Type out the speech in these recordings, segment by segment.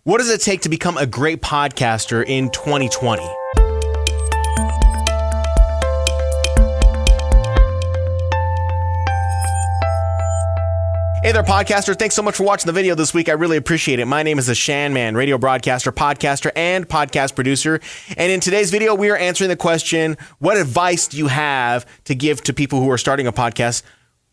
What does it take to become a great podcaster in 2020? Hey there, podcaster. Thanks so much for watching the video this week. I really appreciate it. My name is the Shan Man, radio broadcaster, podcaster, and podcast producer. And in today's video, we are answering the question, what advice do you have to give to people who are starting a podcast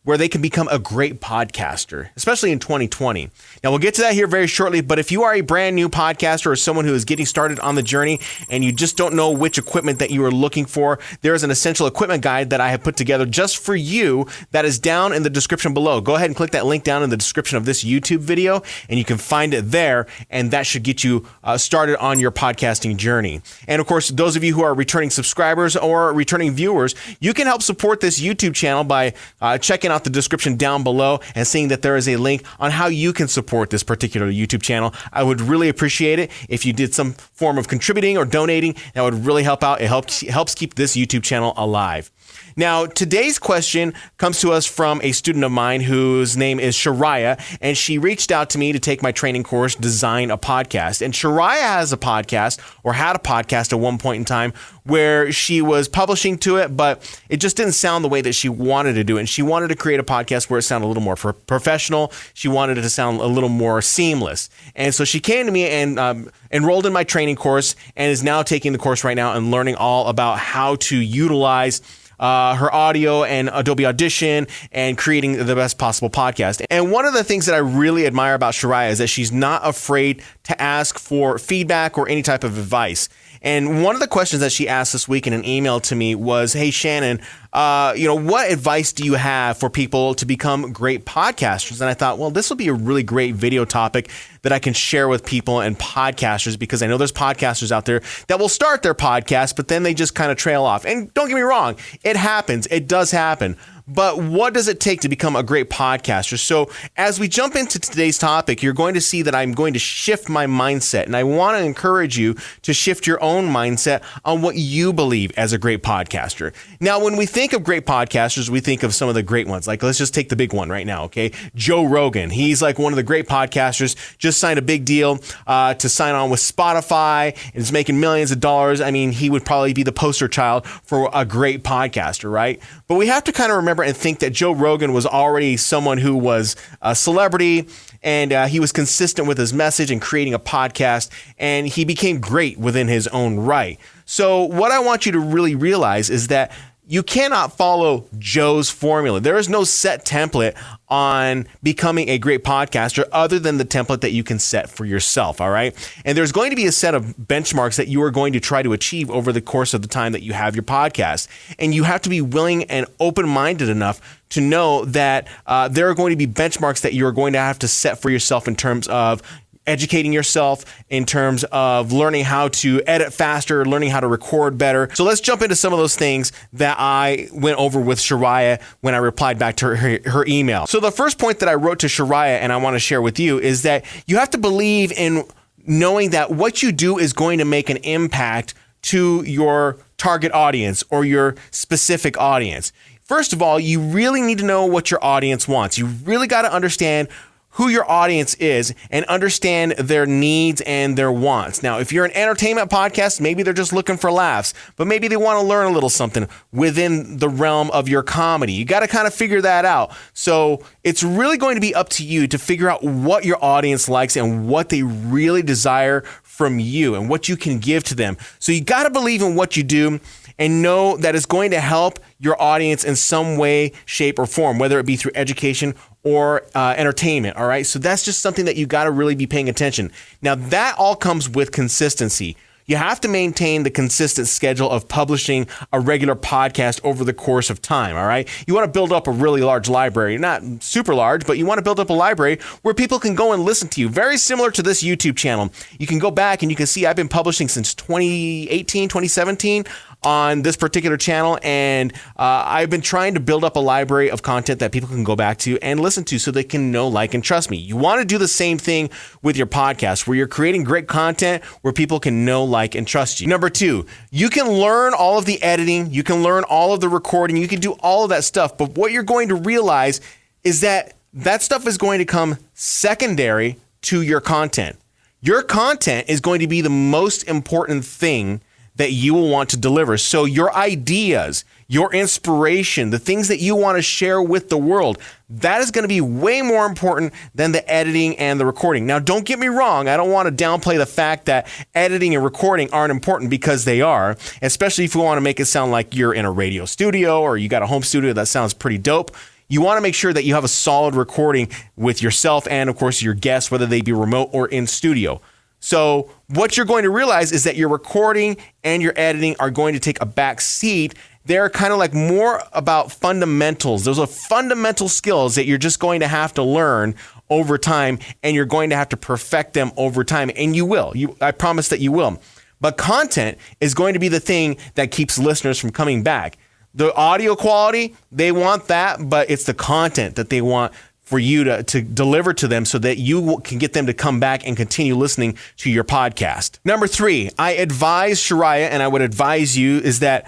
where they can become a great podcaster, especially in 2020. Now, we'll get to that here very shortly, but if you are a brand new podcaster or someone who is getting started on the journey and you just don't know which equipment that you are looking for, there is an essential equipment guide that I have put together just for you that is down in the description below. Go ahead and click that link down in the description of this YouTube video, and you can find it there, and that should get you started on your podcasting journey. And of course, those of you who are returning subscribers or returning viewers, you can help support this YouTube channel by checking out the description down below and seeing that there is a link on how you can support this particular YouTube channel. I would really appreciate it if you did some form of contributing or donating. That would really help out. It helps keep this YouTube channel alive. Now, today's question comes to us from a student of mine whose name is Shariah, and she reached out to me to take my training course, Design a Podcast. And Shariah has a podcast, or had a podcast at one point in time, where she was publishing to it, but it just didn't sound the way that she wanted to do it. And she wanted to create a podcast where it sounded a little more professional. She wanted it to sound a little more seamless. And so she came to me and enrolled in my training course and is now taking the course right now and learning all about how to utilize her audio and Adobe Audition and creating the best possible podcast. And one of the things that I really admire about Shariah is that she's not afraid to ask for feedback or any type of advice. And one of the questions that she asked this week in an email to me was, hey, Shannon, what advice do you have for people to become great podcasters? And I thought, well, this will be a really great video topic that I can share with people and podcasters, because I know there's podcasters out there that will start their podcast, but then they just kind of trail off. And don't get me wrong, it happens. It does happen. But what does it take to become a great podcaster? So as we jump into today's topic, you're going to see that I'm going to shift my mindset. And I want to encourage you to shift your own mindset on what you believe as a great podcaster. Now, when we think of great podcasters, we think of some of the great ones. Like, let's just take the big one right now, okay? Joe Rogan. He's like one of the great podcasters, just signed a big deal to sign on with Spotify and is making millions of dollars. I mean, he would probably be the poster child for a great podcaster, right? But we have to kind of remember and think that Joe Rogan was already someone who was a celebrity, and he was consistent with his message and creating a podcast, and he became great within his own right. So what I want you to really realize is that you cannot follow Joe's formula. There is no set template on becoming a great podcaster other than the template that you can set for yourself, all right? And there's going to be a set of benchmarks that you are going to try to achieve over the course of the time that you have your podcast. And you have to be willing and open-minded enough to know that there are going to be benchmarks that you're going to have to set for yourself in terms of educating yourself, in terms of learning how to edit faster, learning how to record better. So let's jump into some of those things that I went over with Shariah when I replied back to her email. So the first point that I wrote to Shariah and I want to share with you is that you have to believe in knowing that what you do is going to make an impact to your target audience or your specific audience. First of all, you really need to know what your audience wants. You really got to understand who your audience is and understand their needs and their wants. Now, if you're an entertainment podcast, maybe they're just looking for laughs, but maybe they want to learn a little something within the realm of your comedy. You got to kind of figure that out. So it's really going to be up to you to figure out what your audience likes and what they really desire from you and what you can give to them. So you got to believe in what you do and know that it's going to help your audience in some way, shape, or form, whether it be through education or entertainment, all right? So that's just something that you got to really be paying attention. Now, that all comes with consistency. You have to maintain the consistent schedule of publishing a regular podcast over the course of time, all right? You want to build up a really large library, not super large, but you want to build up a library where people can go and listen to you. Very similar to this YouTube channel. You can go back and you can see I've been publishing since 2018, 2017 on this particular channel, and I've been trying to build up a library of content that people can go back to and listen to so they can know, like, and trust me. You want to do the same thing with your podcast, where you're creating great content where people can know, like, and trust you. Number two, you can learn all of the editing, you can learn all of the recording, you can do all of that stuff, but what you're going to realize is that that stuff is going to come secondary to your content. Your content is going to be the most important thing that you will want to deliver. So your ideas, your inspiration, the things that you want to share with the world, that is going to be way more important than the editing and the recording. Now, don't get me wrong. I don't want to downplay the fact that editing and recording aren't important, because they are, especially if you want to make it sound like you're in a radio studio or you got a home studio that sounds pretty dope. You want to make sure that you have a solid recording with yourself and, of course, your guests, whether they be remote or in studio. So what you're going to realize is that your recording and your editing are going to take a back seat. They're kind of like more about fundamentals. Those are fundamental skills that you're just going to have to learn over time, and you're going to have to perfect them over time. And you will. I promise that you will. But content is going to be the thing that keeps listeners from coming back. The audio quality, they want that, but it's the content that they want for you to deliver to them so that you can get them to come back and continue listening to your podcast. Number 3, I advise Shariah, and I would advise you, is that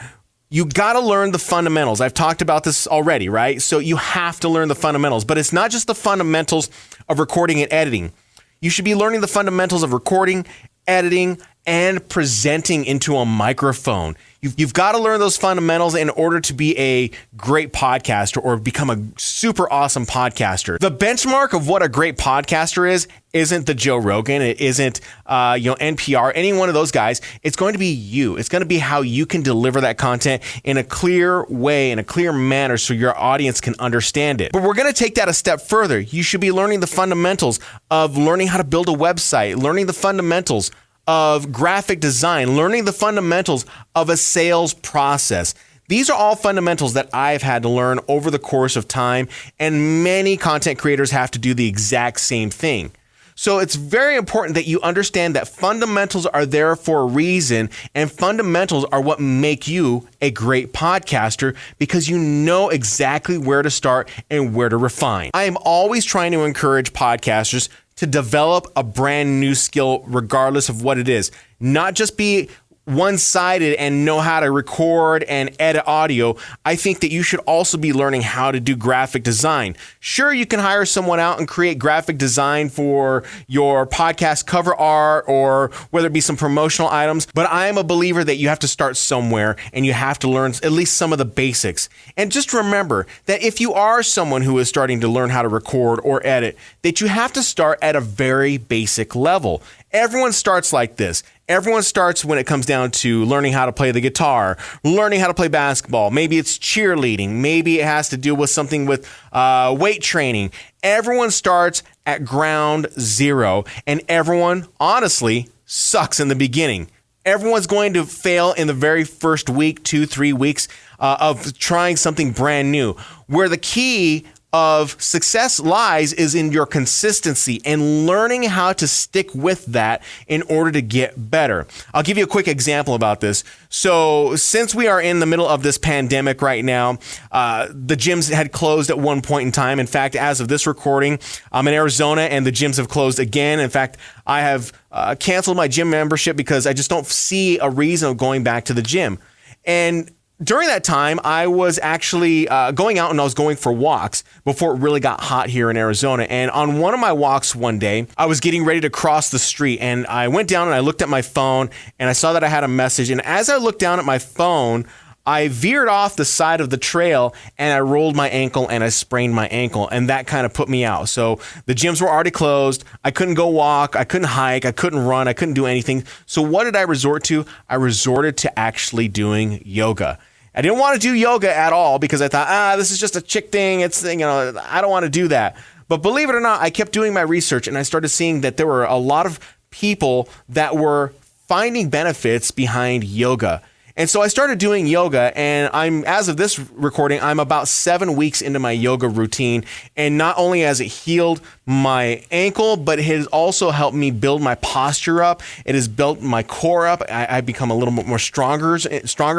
you got to learn the fundamentals. I've talked about this already, right? So you have to learn the fundamentals, but it's not just the fundamentals of recording and editing. You should be learning the fundamentals of recording, editing, and presenting into a microphone. You've got to learn those fundamentals in order to be a great podcaster or become a super awesome podcaster. The benchmark of what a great podcaster isn't the Joe Rogan. It isn't NPR, any one of those guys. It's going to be you. It's going to be how you can deliver that content in a clear way, in a clear manner, so your audience can understand it. But we're going to take that a step further. You should be learning the fundamentals of learning how to build a website, learning the fundamentals of graphic design, learning the fundamentals of a sales process. These are all fundamentals that I've had to learn over the course of time, and many content creators have to do the exact same thing. So it's very important that you understand that fundamentals are there for a reason, and fundamentals are what make you a great podcaster, because you know exactly where to start and where to refine. I am always trying to encourage podcasters to develop a brand new skill regardless of what it is. Not just be one-sided and know how to record and edit audio. I think that you should also be learning how to do graphic design. Sure, you can hire someone out and create graphic design for your podcast cover art, or whether it be some promotional items, but I am a believer that you have to start somewhere and you have to learn at least some of the basics. And just remember that if you are someone who is starting to learn how to record or edit, that you have to start at a very basic level. Everyone starts like this. Everyone starts when it comes down to learning how to play the guitar, learning how to play basketball. Maybe it's cheerleading. Maybe it has to do with something with weight training. Everyone starts at ground zero, and everyone, honestly, sucks in the beginning. Everyone's going to fail in the very first week, 2-3 weeks of trying something brand new. Where the key of success lies is in your consistency and learning how to stick with that in order to get better. I'll give you a quick example about this. So since we are in the middle of this pandemic right now, the gyms had closed at one point in time. In fact, as of this recording, I'm in Arizona and the gyms have closed again. In fact, I have canceled my gym membership because I just don't see a reason of going back to the gym. And during that time, I was actually going out and I was going for walks before it really got hot here in Arizona. And on one of my walks one day, I was getting ready to cross the street, and I went down and I looked at my phone and I saw that I had a message. And as I looked down at my phone, I veered off the side of the trail and I rolled my ankle and I sprained my ankle, and that kind of put me out. So the gyms were already closed. I couldn't go walk. I couldn't hike. I couldn't run. I couldn't do anything. So what did I resort to? I resorted to actually doing yoga. I didn't want to do yoga at all because I thought, this is just a chick thing. It's, I don't want to do that. But believe it or not, I kept doing my research and I started seeing that there were a lot of people that were finding benefits behind yoga. And so I started doing yoga, and as of this recording, I'm about 7 weeks into my yoga routine. And not only has it healed my ankle, but it has also helped me build my posture up. It has built my core up. I've become a little bit more stronger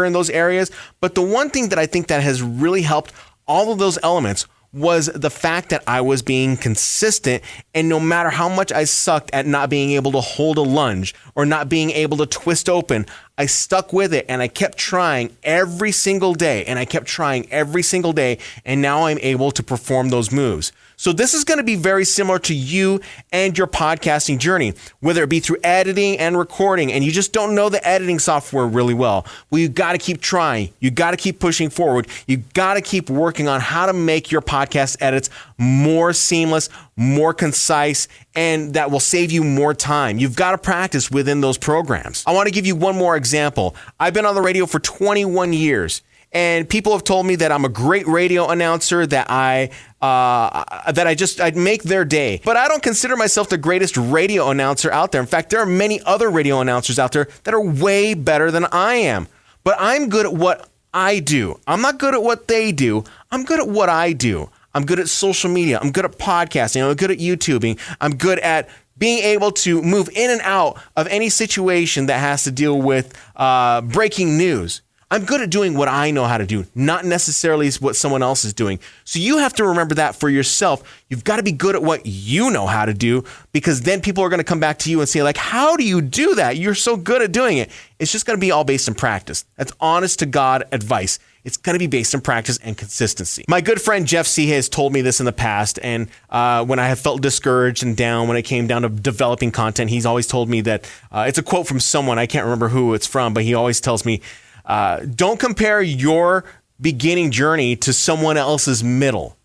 in those areas. But the one thing that I think that has really helped all of those elements was the fact that I was being consistent, and no matter how much I sucked at not being able to hold a lunge or not being able to twist open, I stuck with it and I kept trying every single day and I kept trying every single day. And now I'm able to perform those moves. So this is going to be very similar to you and your podcasting journey, whether it be through editing and recording, and you just don't know the editing software really well. Well, you got to keep trying. You got to keep pushing forward. You got to keep working on how to make your podcast edits more seamless, more concise, and that will save you more time. You've got to practice within those programs. I want to give you one more example. I've been on the radio for 21 years. And people have told me that I'm a great radio announcer, that I make their day. But I don't consider myself the greatest radio announcer out there. In fact, there are many other radio announcers out there that are way better than I am. But I'm good at what I do. I'm not good at what they do. I'm good at what I do. I'm good at social media. I'm good at podcasting. I'm good at YouTubing. I'm good at being able to move in and out of any situation that has to deal with breaking news. I'm good at doing what I know how to do, not necessarily what someone else is doing. So you have to remember that for yourself. You've got to be good at what you know how to do, because then people are going to come back to you and say, like, how do you do that? You're so good at doing it. It's just going to be all based in practice. That's honest to God advice. It's going to be based in practice and consistency. My good friend Jeff C. has told me this in the past, and when I have felt discouraged and down when it came down to developing content, he's always told me that, it's a quote from someone, I can't remember who it's from, but he always tells me, don't compare your beginning journey to someone else's middle.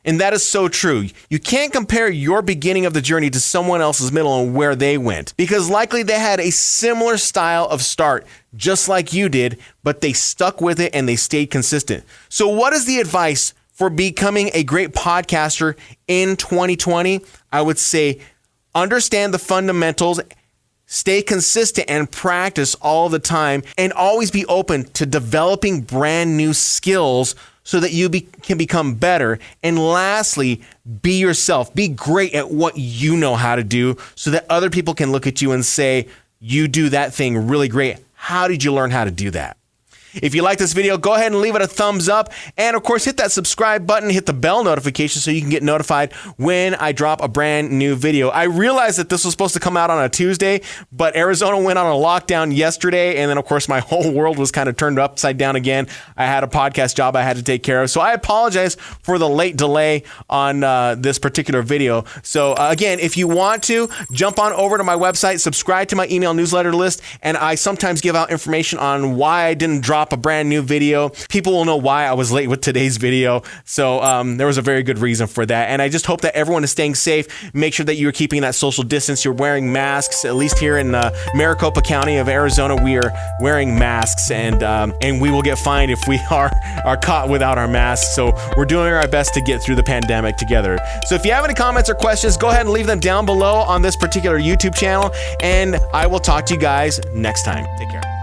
And that is so true. You can't compare your beginning of the journey to someone else's middle and where they went, because likely they had a similar style of start, just like you did, but they stuck with it and they stayed consistent. So what is the advice for becoming a great podcaster in 2020? I would say understand the fundamentals, stay consistent and practice all the time, and always be open to developing brand new skills so that you can become better. And lastly, be yourself. Be great at what you know how to do so that other people can look at you and say, you do that thing really great. How did you learn how to do that? If you like this video, go ahead and leave it a thumbs up. And of course, hit that subscribe button, hit the bell notification so you can get notified when I drop a brand new video. I realized that this was supposed to come out on a Tuesday, but Arizona went on a lockdown yesterday. And then of course, my whole world was kind of turned upside down again. I had a podcast job I had to take care of. So I apologize for the late delay on this particular video. So again, if you want to, jump on over to my website, subscribe to my email newsletter list. And I sometimes give out information on why I didn't drop a brand new video. People will know why I was late with today's video. So there was a very good reason for that. And I just hope that everyone is staying safe. Make sure that you're keeping that social distance. You're wearing masks. At least here in Maricopa County of Arizona, we are wearing masks, and we will get fined if we are caught without our masks. So we're doing our best to get through the pandemic together. So if you have any comments or questions, go ahead and leave them down below on this particular YouTube channel, and I will talk to you guys next time. Take care.